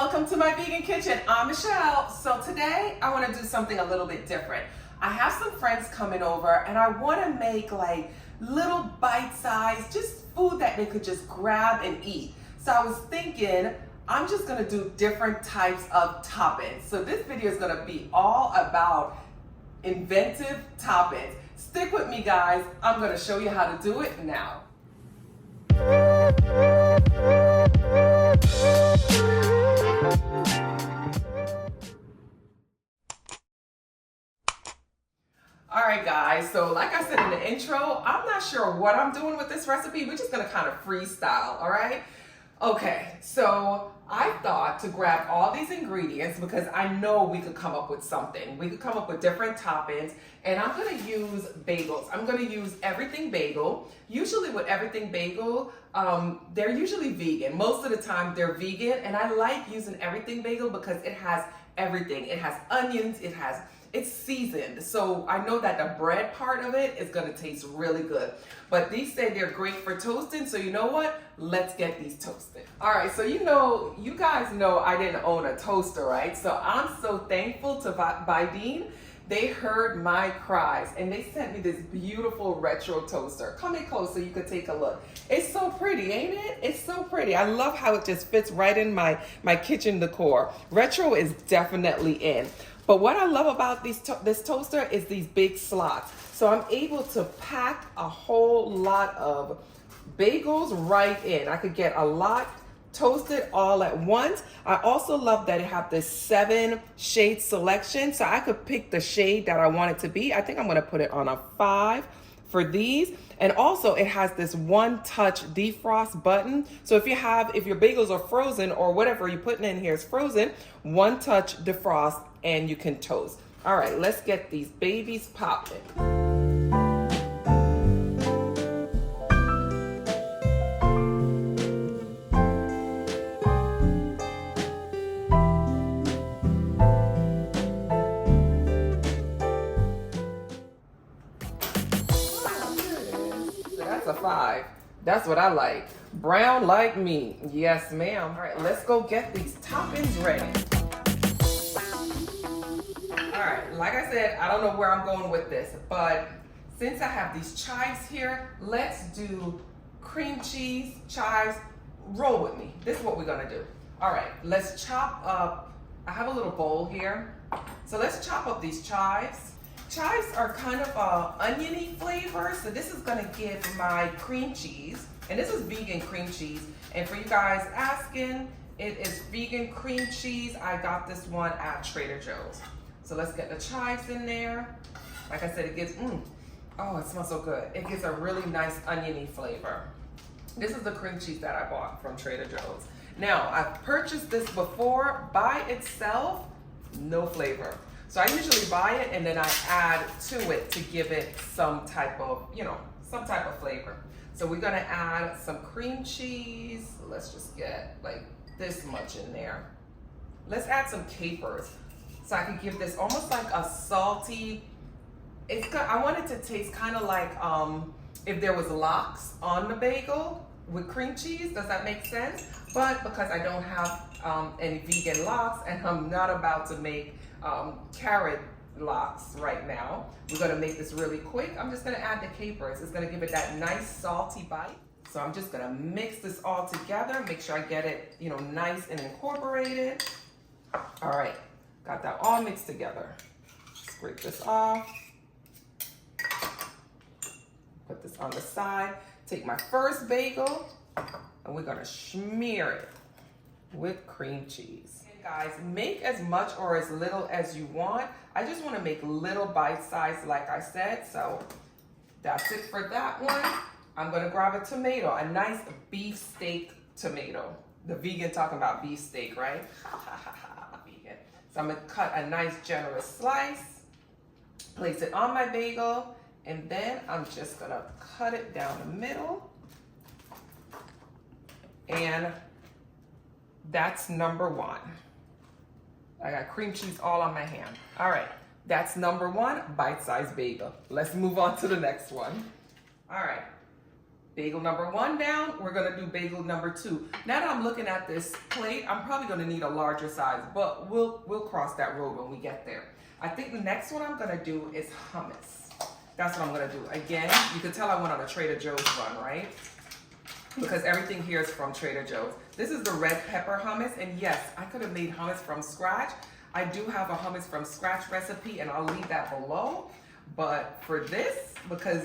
welcome to my vegan kitchen. I'm Michelle. So today I want to do something a little bit different. I have some friends coming over and I want to make like little bite-sized, just food that they could just grab and eat. So I was thinking I'm just going to do different types of toppings. So this video is going to be all about inventive toppings. Stick with me, guys. I'm going to show you how to do it now. All right, guys, so like I said in the intro, I'm not sure what I'm doing with this recipe. We're just gonna kind of freestyle, all right? Okay, so I thought to grab all these ingredients because I know we could come up with something. We could come up with different toppings, and I'm gonna use bagels. I'm gonna use everything bagel. Usually with everything bagel, they're usually vegan. Most of the time they're vegan, and I like using everything bagel because it has everything. It has onions, it's seasoned. So I know that the bread part of it is gonna taste really good. But these say they're great for toasting, so you know what? Let's get these toasted. All right, so you guys know I didn't own a toaster, right? So I'm so thankful to Biden. They heard my cries and they sent me this beautiful retro toaster. Come in close so you could take a look. It's so pretty, ain't it? It's so pretty. I love how it just fits right in my kitchen decor. Retro is definitely in. But what I love about this toaster is these big slots. So I'm able to pack a whole lot of bagels right in. I could get a lot toasted all at once. I also love that it have this 7 shade selection. So I could pick the shade that I want it to be. I think I'm gonna put it on a 5 for these. And also it has this one-touch defrost button. So if your bagels are frozen or whatever you're putting in here is frozen, one-touch defrost and you can toast. All right, let's get these babies popping. That's a 5. That's what I like. Brown like me. Yes, ma'am. All right, let's go get these toppings ready. All right, like I said, I don't know where I'm going with this, but since I have these chives here, let's do cream cheese, chives. Roll with me. This is what we're gonna do. All right, let's chop up, I have a little bowl here. So let's chop up these chives. Chives are kind of oniony flavor, so this is gonna give my cream cheese, and this is vegan cream cheese. And for you guys asking, it is vegan cream cheese. I got this one at Trader Joe's. So let's get the chives in there. Like I said, it gives, oh, it smells so good. It gives a really nice oniony flavor. This is the cream cheese that I bought from Trader Joe's. Now, I've purchased this before. By itself, no flavor. So I usually buy it and then I add to it to give it some type of, some type of flavor. So we're gonna add some cream cheese. Let's just get like this much in there. Let's add some capers. So I could give this almost like a salty, I want it to taste kind of like if there was lox on the bagel with cream cheese. Does that make sense? But because I don't have any vegan lox and I'm not about to make carrot lox right now, we're gonna make this really quick. I'm just gonna add the capers. It's gonna give it that nice salty bite. So I'm just gonna mix this all together, make sure I get it, nice and incorporated. All right. Got that all mixed together. Scrape this off. Put this on the side. Take my first bagel and we're gonna smear it with cream cheese. And guys, make as much or as little as you want. I just wanna make little bite size like I said, so that's it for that one. I'm gonna grab a tomato, a nice beef steak tomato. The vegan talking about beef steak, right? Vegan. So I'm gonna cut a nice generous slice, place it on my bagel, and then I'm just gonna cut it down the middle. And that's number 1. I got cream cheese all on my hand. All right, that's number 1, bite-sized bagel. Let's move on to the next one. All right, Bagel number 1 down, we're gonna do bagel number 2. Now that I'm looking at this plate, I'm probably gonna need a larger size, but we'll cross that road when we get there. I think the next one I'm gonna do is hummus. That's what I'm gonna do. Again, you can tell I went on a Trader Joe's run, right? Because everything here is from Trader Joe's. This is the red pepper hummus, and yes, I could have made hummus from scratch. I do have a hummus from scratch recipe, and I'll leave that below. But for this, because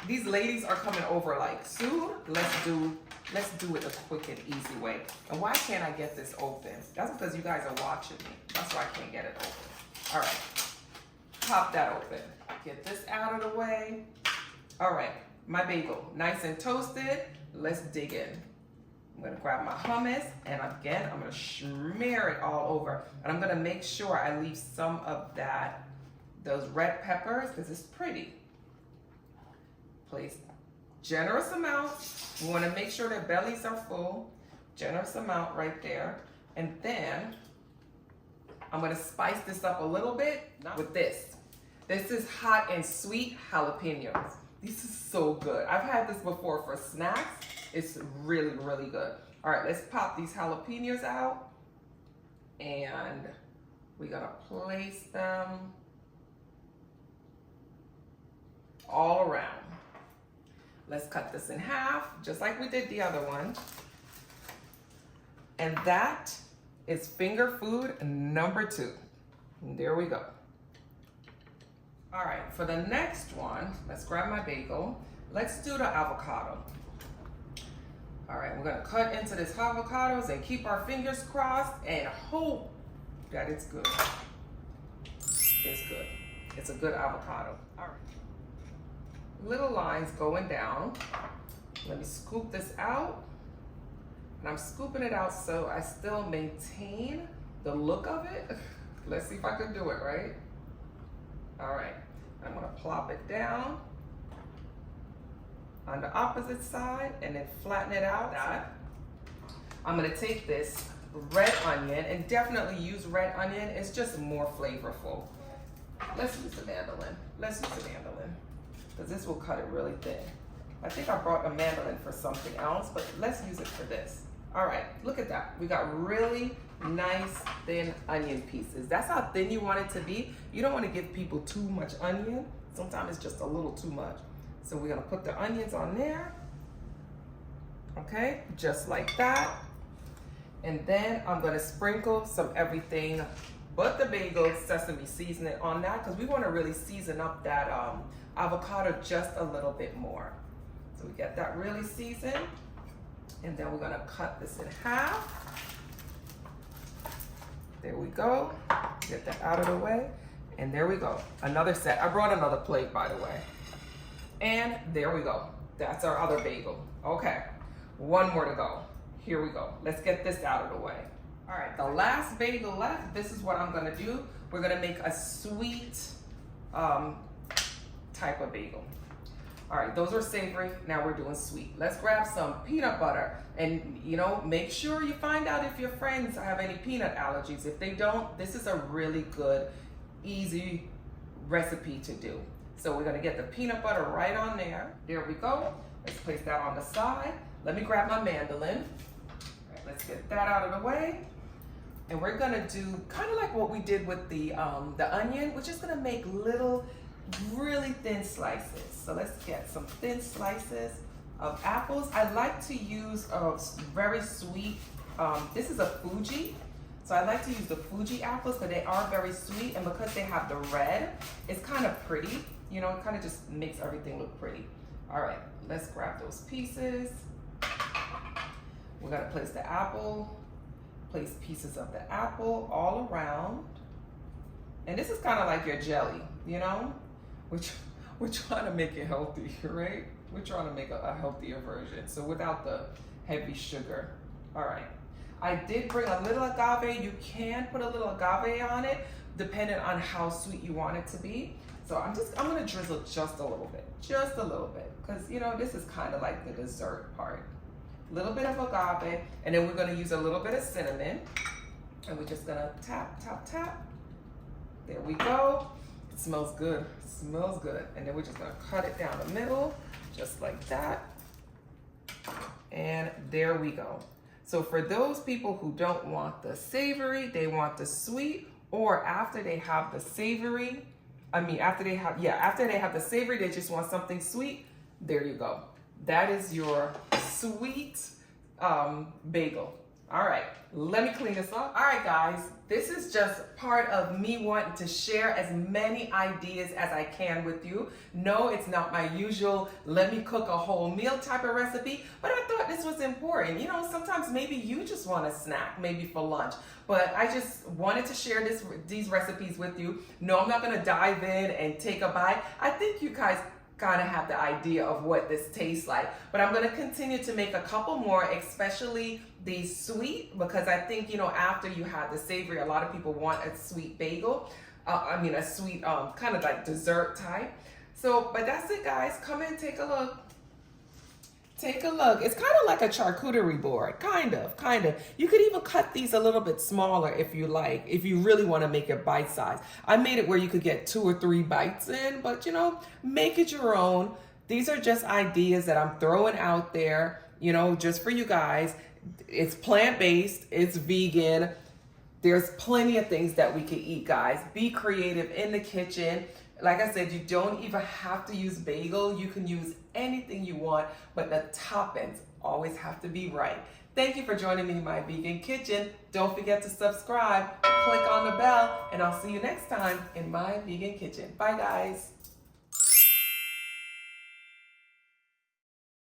these ladies are coming over like soon, let's do it a quick and easy way. And why can't I get this open? That's because you guys are watching me. That's why I can't get it open. All right, pop that open. Get this out of the way. All right, my bagel, nice and toasted. Let's dig in. I'm gonna grab my hummus, and again, I'm gonna smear it all over. And I'm gonna make sure I leave some of those red peppers, because it's pretty. Place generous amount. We wanna make sure their bellies are full. Generous amount right there. And then, I'm gonna spice this up a little bit with this. This is hot and sweet jalapenos. This is so good. I've had this before for snacks. It's really, really good. All right, let's pop these jalapenos out. And we're gonna place them all around. Let's cut this in half, just like we did the other one. And that is finger food number 2. And there we go. All right, for the next one, let's grab my bagel. Let's do the avocado. All right, we're gonna cut into this avocados and keep our fingers crossed and hope that it's good. It's good. It's a good avocado. All right. Little lines going down. Let me scoop this out. And I'm scooping it out so I still maintain the look of it. Let's see if I can do it, right? All right, I'm gonna plop it down on the opposite side and then flatten it out. I'm gonna take this red onion, and definitely use red onion. It's just more flavorful. Let's use the mandolin. Let's use the mandolin, because this will cut it really thin. I think I brought a mandolin for something else, but let's use it for this. All right, look at that. We got really nice thin onion pieces. That's how thin you want it to be. You don't want to give people too much onion. Sometimes it's just a little too much. So we're gonna put the onions on there. Okay, just like that. And then I'm gonna sprinkle some everything but the bagel sesame seasoning on that, because we want to really season up that avocado just a little bit more. So we get that really seasoned. And then we're gonna cut this in half. There we go. Get that out of the way. And there we go. Another set. I brought another plate, by the way. And there we go. That's our other bagel. Okay, one more to go. Here we go. Let's get this out of the way. All right, the last bagel left. This is what I'm gonna do. We're gonna make a sweet type of bagel. All right, those are savory. Now we're doing sweet. Let's grab some peanut butter, and make sure you find out if your friends have any peanut allergies. If they don't, this is a really good, easy recipe to do. So we're gonna get the peanut butter right on there. There we go. Let's place that on the side. Let me grab my mandolin. All right, let's get that out of the way. And we're gonna do kind of like what we did with the onion. We're just gonna make little, really thin slices. So let's get some thin slices of apples. I like to use a very sweet, this is a Fuji. So I like to use the Fuji apples because they are very sweet, and because they have the red, it's kind of pretty. It kind of just makes everything look pretty. All right, let's grab those pieces. We're gonna place the apple, place pieces of the apple all around. And this is kind of like your jelly, We're trying to make it healthy, right? We're trying to make a healthier version, so without the heavy sugar. All right, I did bring a little agave. You can put a little agave on it, depending on how sweet you want it to be. So I'm gonna drizzle just a little bit, because this is kind of like the dessert part. A little bit of agave, and then we're gonna use a little bit of cinnamon, and we're just gonna tap, tap, tap. There we go. It smells good. It smells good. And then we're just gonna cut it down the middle, just like that. And there we go. So for those people who don't want the savory, they want the sweet, or after they have the savory, after they have the savory, they just want something sweet. There you go. That is your sweet bagel. All right, let me clean this up. All right, guys, this is just part of me wanting to share as many ideas as I can with you. No, it's not my usual, let me cook a whole meal type of recipe, but I thought this was important. You know, sometimes maybe you just want a snack, maybe for lunch, but I just wanted to share these recipes with you. No, I'm not gonna dive in and take a bite. I think you guys kind of have the idea of what this tastes like, but I'm going to continue to make a couple more, especially the sweet, because I think, you know, after you have the savory, a lot of people want a sweet bagel, a sweet kind of like dessert type. So, but that's it, guys. Come in, take a look. Take a look. It's kind of like a charcuterie board, kind of. You could even cut these a little bit smaller if you like, if you really want to make it bite size. I made it where you could get 2 or 3 bites in, but you know, make it your own. These are just ideas that I'm throwing out there, you know, just for you guys. It's plant-based, it's vegan. There's plenty of things that we can eat, guys. Be creative in the kitchen. Like I said, you don't even have to use bagel. You can use anything you want, but the toppings always have to be right. Thank you for joining me in my vegan kitchen. Don't forget to subscribe, click on the bell, and I'll see you next time in my vegan kitchen. Bye, guys.